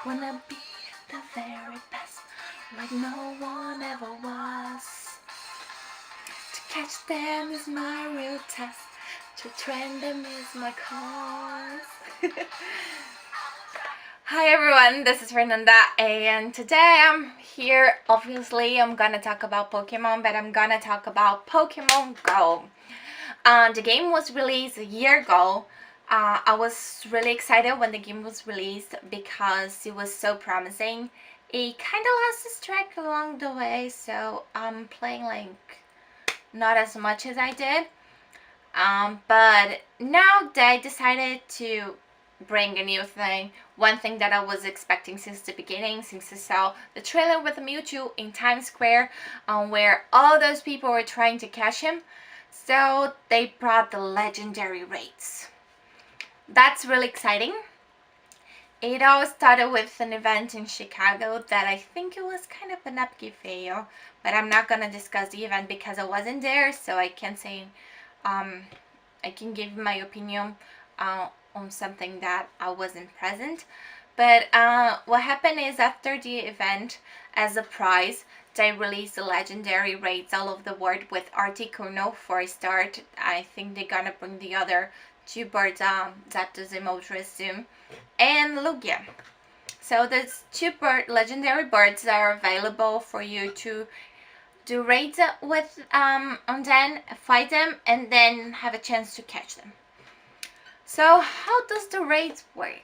Wanna be the very best, like no one ever was. To catch them is my real test. To train them is my cause. Hi everyone, this is Fernanda, and today I'm here. Obviously, I'm gonna talk about Pokemon, but I'm gonna talk about Pokemon Go. The game was released a year ago. I was really excited when the game was released because it was so promising. It kind of lost its track along the way, so I'm playing like not as much as I did. But now they decided to bring a new thing. One thing that I was expecting since the beginning, since I saw the trailer with Mewtwo in Times Square, where all those people were trying to catch him. So they brought the legendary raids. That's really exciting. It all started with an event in Chicago that I think it was kind of an upkeep fail, but I'm not gonna discuss the event because I wasn't there, so I can't say. I can give my opinion on something that I wasn't present. But what happened is after the event, as a prize, they released the legendary raids all over the world with Articuno for a start. I think they're gonna bring the other two birds, Zapdos and Moltres, and Lugia. So there's two legendary birds that are available for you to do raids with, and then fight them and then have a chance to catch them. So how does the raids work?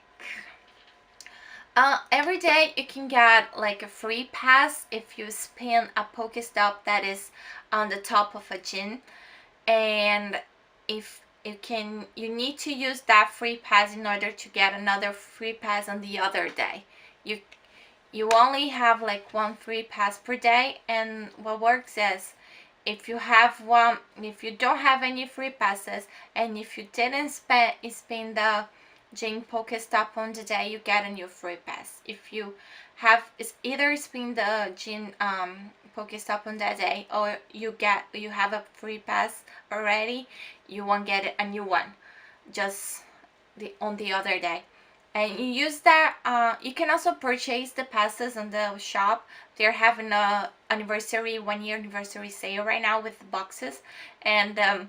Every day you can get like a free pass if you spin a Pokestop that is on the top of a gym, and if you need to use that free pass in order to get another free pass on the other day. You only have like one free pass per day, and what works is if you don't have any free passes, and if you didn't spin the gym Pokestop on the day, you get a new free pass. If you have either spin the gym Pokestop on that day, or you have a free pass already, you won't get a new one just on the other day. And you use that. You can also purchase the passes on the shop. They're having a 1-year anniversary sale right now with the boxes, and the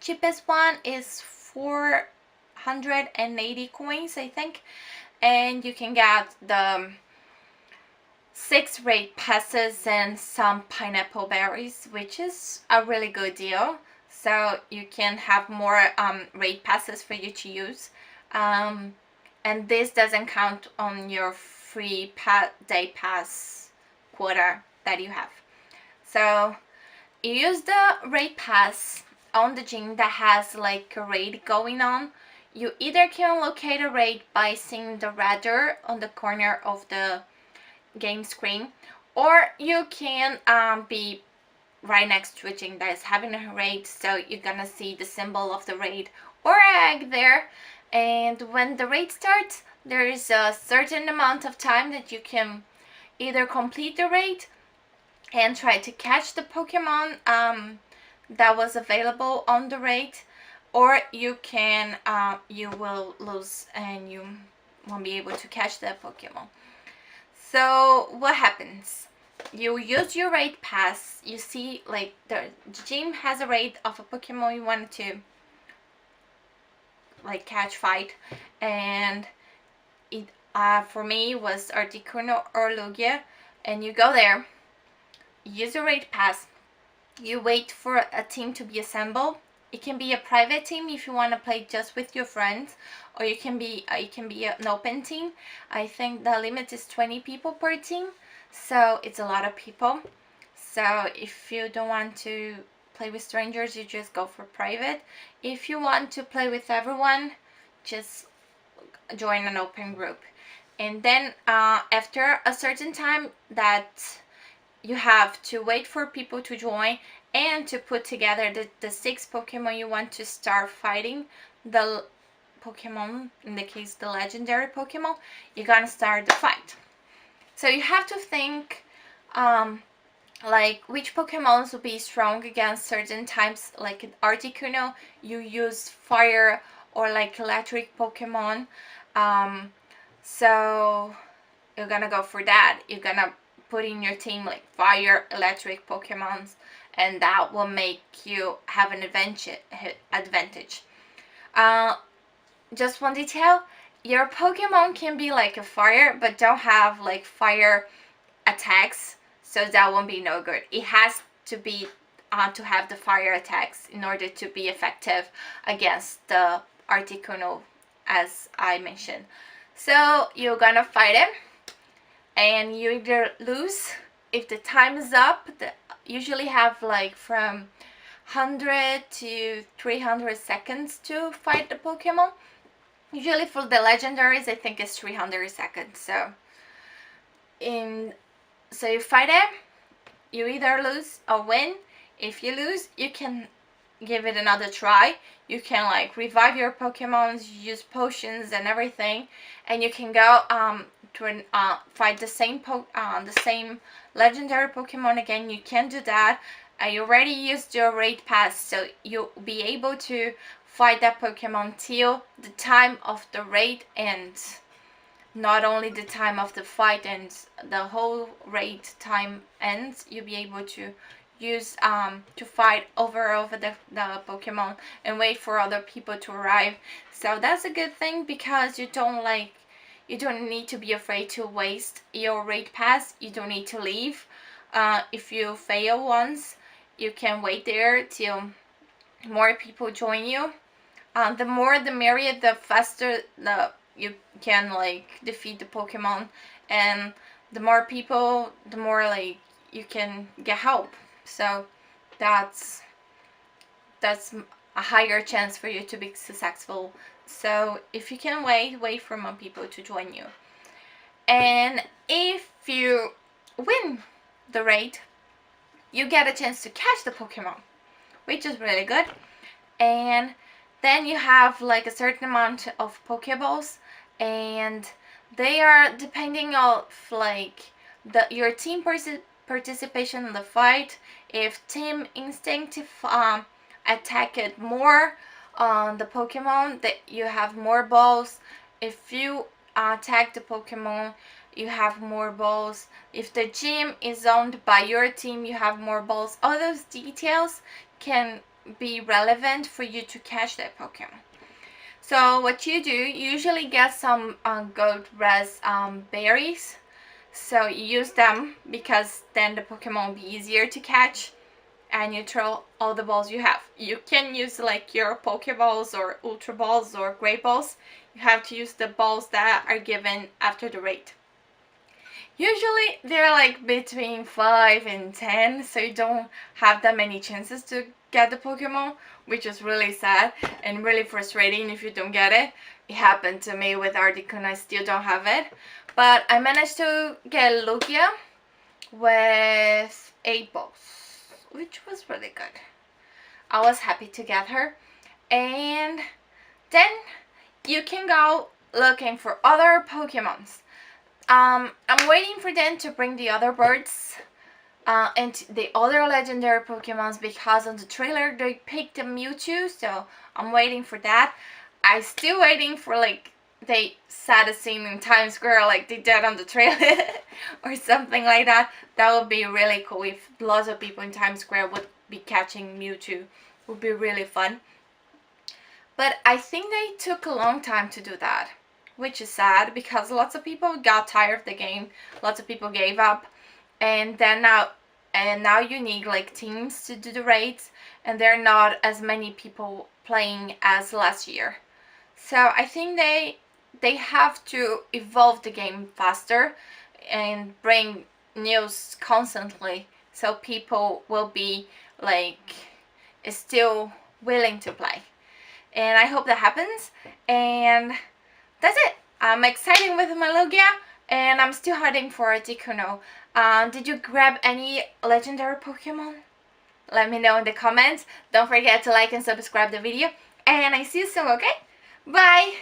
cheapest one is 480 coins, I think, and you can get the 6 raid passes and some pineapple berries, which is a really good deal. So you can have more raid passes for you to use. And this doesn't count on your free day pass quota that you have. So you use the raid pass on the gym that has like a raid going on. You either can locate a raid by seeing the radar on the corner of the game screen, or you can be right next to a gym that is having a raid, so you're gonna see the symbol of the raid or egg there. And when the raid starts, there is a certain amount of time that you can either complete the raid and try to catch the Pokemon that was available on the raid, or you will lose and you won't be able to catch the Pokemon. So what happens? You use your raid pass. You see like the gym has a raid of a Pokemon you want to like catch, fight, and it for me was Articuno or Lugia. And you go there, use your raid pass, you wait for a team to be assembled. It can be a private team if you want to play just with your friends, or it can be an open team. I think the limit is 20 people per team, so it's a lot of people. So if you don't want to play with strangers, you just go for private. If you want to play with everyone, just join an open group. And then after a certain time that you have to wait for people to join and to put together the 6 Pokemon you want to start fighting, the Pokemon, in the case the legendary Pokemon, you're gonna start the fight. So you have to think like which Pokemons will be strong against certain types. Like in Articuno, you use fire or like electric Pokemon. So you're gonna go for that. You're gonna put in your team like fire, electric Pokemons, and that will make you have an advantage. Uh, just one detail, your Pokemon can be like a fire, but don't have like fire attacks, so that won't be no good. It has to be to have the fire attacks in order to be effective against the Articuno, as I mentioned. So you're gonna fight him, and you either lose if the time is up. Usually have like from 100 to 300 seconds to fight the Pokemon. Usually for the legendaries, I think it's 300 seconds. So you fight him, you either lose or win. If you lose, you can give it another try. You can like revive your Pokemons, use potions and everything, and you can go to fight the same legendary Pokemon again. You can do that. You already used your raid pass, so you'll be able to fight that Pokemon till the time of the raid ends. Not only the time of the fight ends, the whole raid time ends. You'll be able to use to fight over the Pokemon and wait for other people to arrive. So that's a good thing, because you don't need to be afraid to waste your raid pass. You don't need to leave. If you fail once, you can wait there till more people join you. The more the merrier, the faster you can like defeat the Pokemon, and the more people, the more like you can get help. So that's a higher chance for you to be successful. So if you can wait for more people to join you. And if you win the raid, you get a chance to catch the Pokemon, which is really good. And then you have like a certain amount of Pokeballs, and they are depending on like your team participation in the fight. If Team Instinct attacked more on the Pokemon, that you have more balls. If you attack the Pokemon, you have more balls. If the gym is owned by your team, you have more balls. All those details can be relevant for you to catch that Pokemon. So what you do, you usually get some gold res berries. So you use them, because then the Pokemon will be easier to catch, and you throw all the balls you have. You can use like your Pokeballs or Ultra Balls or Great Balls. You have to use the balls that are given after the raid. Usually they're like between 5 and 10, so you don't have that many chances to get the Pokemon, which is really sad and really frustrating if you don't get it. It happened to me with Articuno, I still don't have it. But I managed to get Lugia with 8 balls, which was really good. I was happy to get her. And then you can go looking for other Pokemons. I'm waiting for them to bring the other birds and the other legendary Pokemons, because on the trailer they picked a Mewtwo, so I'm waiting for that. I'm still waiting for like they said a scene in Times Square like they did on the trailer or something like that. That would be really cool if lots of people in Times Square would be catching Mewtwo. It would be really fun. But I think they took a long time to do that, which is sad, because lots of people got tired of the game. Lots of people gave up, and now you need like teams to do the raids, and there are not as many people playing as last year. So I think they have to evolve the game faster and bring news constantly, so people will be like still willing to play. And I hope that happens. And that's it. I'm excited with my Lugia, and I'm still hunting for Articuno. Did you grab any legendary Pokemon? Let me know in the comments. Don't forget to like and subscribe the video. And I see you soon, okay? Bye!